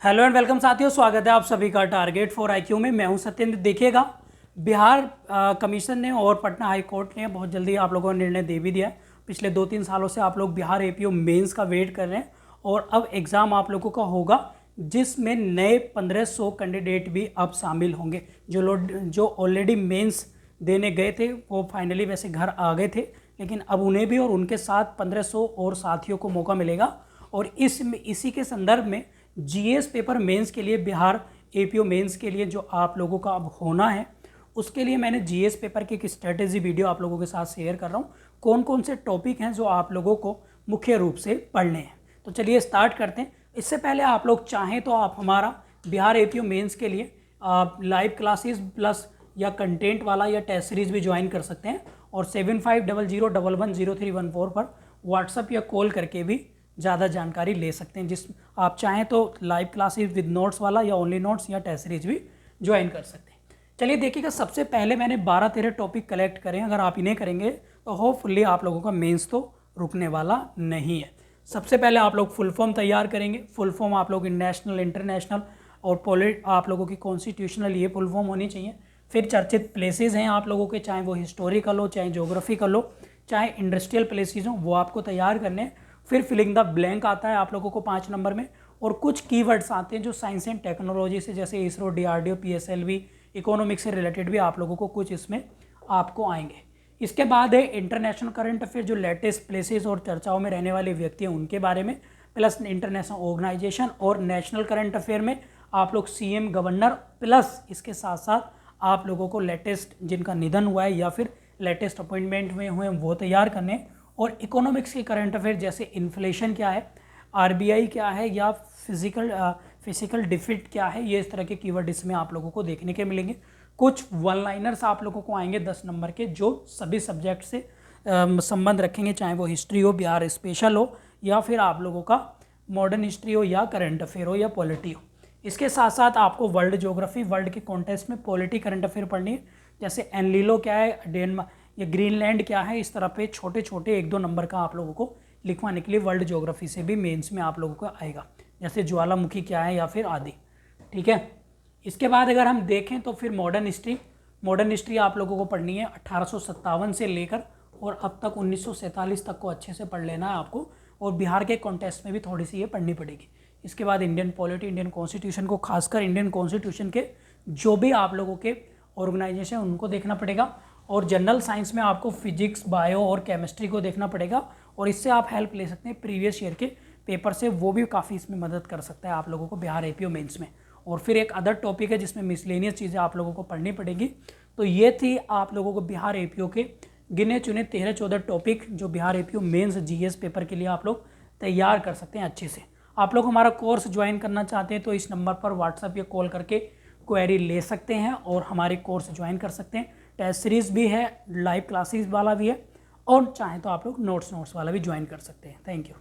Hello and welcome साथियों, स्वागत है आप सभी का टारगेट फॉर आईक्यू में। मैं हूं सत्येंद्र। देखिएगा, बिहार कमीशन ने और पटना हाई कोर्ट ने बहुत जल्दी आप लोगों को निर्णय दे भी दिया है। पिछले 2-3 सालों से आप लोग बिहार एपीओ मेंस का वेट कर रहे हैं और अब एग्ज़ाम आप लोगों का होगा, जिसमें नए 1500 कैंडिडेट भी अब शामिल होंगे। जो ऑलरेडी मेंस देने गए थे वो फाइनली वैसे घर आ गए थे, लेकिन अब उन्हें भी और उनके साथ 1500 और साथियों को मौका मिलेगा। और इसी के संदर्भ में जीएस पेपर मेंस के लिए, बिहार एपीओ मेंस के लिए जो आप लोगों का अब होना है, उसके लिए मैंने जीएस पेपर की एक स्ट्रेटेजी वीडियो आप लोगों के साथ शेयर कर रहा हूँ। कौन कौन से टॉपिक हैं जो आप लोगों को मुख्य रूप से पढ़ने हैं। तो चलिए स्टार्ट करते हैं। इससे पहले आप लोग चाहें तो आप हमारा बिहार एपीओ मेंस के लिए लाइव क्लासेस प्लस या कंटेंट वाला या टेस्ट सीरीज भी ज्वाइन कर सकते हैं। और 7500110314 पर व्हाट्सअप या कॉल करके भी ज़्यादा जानकारी ले सकते हैं। जिस आप चाहें तो लाइव क्लासेस विद नोट्स वाला या ओनली नोट्स या टेस्ट सीरीज भी ज्वाइन कर सकते हैं। चलिए देखिएगा, सबसे पहले मैंने 12-13 टॉपिक कलेक्ट करें। अगर आप इन्हें करेंगे तो होपफुली आप लोगों का मेंस तो रुकने वाला नहीं है। सबसे पहले आप लोग फुल फॉर्म तैयार करेंगे। फुल फॉर्म आप लोग नेशनल, इंटरनेशनल और आप लोगों की कॉन्स्टिट्यूशनल ये फुल फॉर्म होनी चाहिए। फिर चर्चित प्लेसेस हैं आप लोगों के, चाहे वो हिस्टोरिकल हो, चाहे जोग्राफिकल हो, चाहे इंडस्ट्रियल प्लेसेस हो, वो आपको तैयार करने हैं। फिर फिलिंग द ब्लैंक आता है आप लोगों को 5 नंबर में। और कुछ कीवर्ड्स आते हैं जो साइंस एंड टेक्नोलॉजी से, जैसे इसरो, डीआरडीओ, पीएसएलवी, इकोनॉमिक्स से रिलेटेड भी आप लोगों को कुछ इसमें आपको आएंगे। इसके बाद है इंटरनेशनल करंट अफेयर, जो लेटेस्ट प्लेसेस और चर्चाओं में रहने वाले व्यक्ति हैं उनके बारे में, प्लस इंटरनेशनल ऑर्गेनाइजेशन। और नेशनल करंट अफेयर में आप लोग सीएम, गवर्नर, प्लस इसके साथ साथ आप लोगों को लेटेस्ट जिनका निधन हुआ है या फिर लेटेस्ट अपॉइंटमेंट में हुए हैं वो तैयार करने। और इकोनॉमिक्स के करंट अफेयर जैसे इन्फ्लेशन क्या है, आरबीआई क्या है, या फिजिकल डिफिट क्या है, ये इस तरह के कीवर्ड इसमें आप लोगों को देखने के मिलेंगे। कुछ वन लाइनर्स आप लोगों को आएंगे 10 नंबर के, जो सभी सब्जेक्ट से संबंध रखेंगे, चाहे वो हिस्ट्री हो, बिहार स्पेशल हो, या फिर आप लोगों का मॉडर्न हिस्ट्री हो, या करंट अफेयर हो, या पॉलिटी हो। इसके साथ साथ आपको वर्ल्ड ज्योग्राफी, वर्ल्ड के कॉन्टेक्स्ट में पॉलिटी करंट अफेयर पढ़नी है, जैसे एनलीलो क्या है, डेनमार्क या ग्रीनलैंड क्या है। इस तरह पे छोटे छोटे 1-2 नंबर का आप लोगों को लिखवाने के लिए वर्ल्ड ज्योग्राफी से भी मेंस में आप लोगों को आएगा, जैसे ज्वालामुखी क्या है या फिर आदि। ठीक है। इसके बाद अगर हम देखें तो फिर मॉडर्न हिस्ट्री आप लोगों को पढ़नी है 1857 से लेकर और अब तक 1947 तक को अच्छे से पढ़ लेना है आपको। और बिहार के कॉन्टेस्ट में भी थोड़ी सी ये पढ़नी पड़ेगी। इसके बाद इंडियन पॉलिटी, इंडियन कॉन्स्टिट्यूशन को, खासकर इंडियन कॉन्स्टिट्यूशन के जो भी आप लोगों के ऑर्गेनाइजेशन उनको देखना पड़ेगा। और जनरल साइंस में आपको फिजिक्स, बायो और केमिस्ट्री को देखना पड़ेगा। और इससे आप हेल्प ले सकते हैं प्रीवियस ईयर के पेपर से, वो भी काफ़ी इसमें मदद कर सकता है आप लोगों को बिहार एपीओ मेंस में। और फिर एक अदर टॉपिक है जिसमें मिसलेनियस चीज़ें आप लोगों को पढ़नी पड़ेगी। तो ये थी आप लोगों को बिहार एपीओ के गिने चुने 13-14 टॉपिक, जो Bihar APO mains GS paper के लिए आप लोग तैयार कर सकते हैं अच्छे से। आप लोग हमारा कोर्स ज्वाइन करना चाहते हैं तो इस नंबर पर व्हाट्सएप या कॉल करके क्वेरी ले सकते हैं और हमारे कोर्स ज्वाइन कर सकते हैं। टेस्ट सीरीज भी है, लाइव क्लासेस वाला भी है, और चाहें तो आप लोग नोट्स वाला भी ज्वाइन कर सकते हैं। Thank you.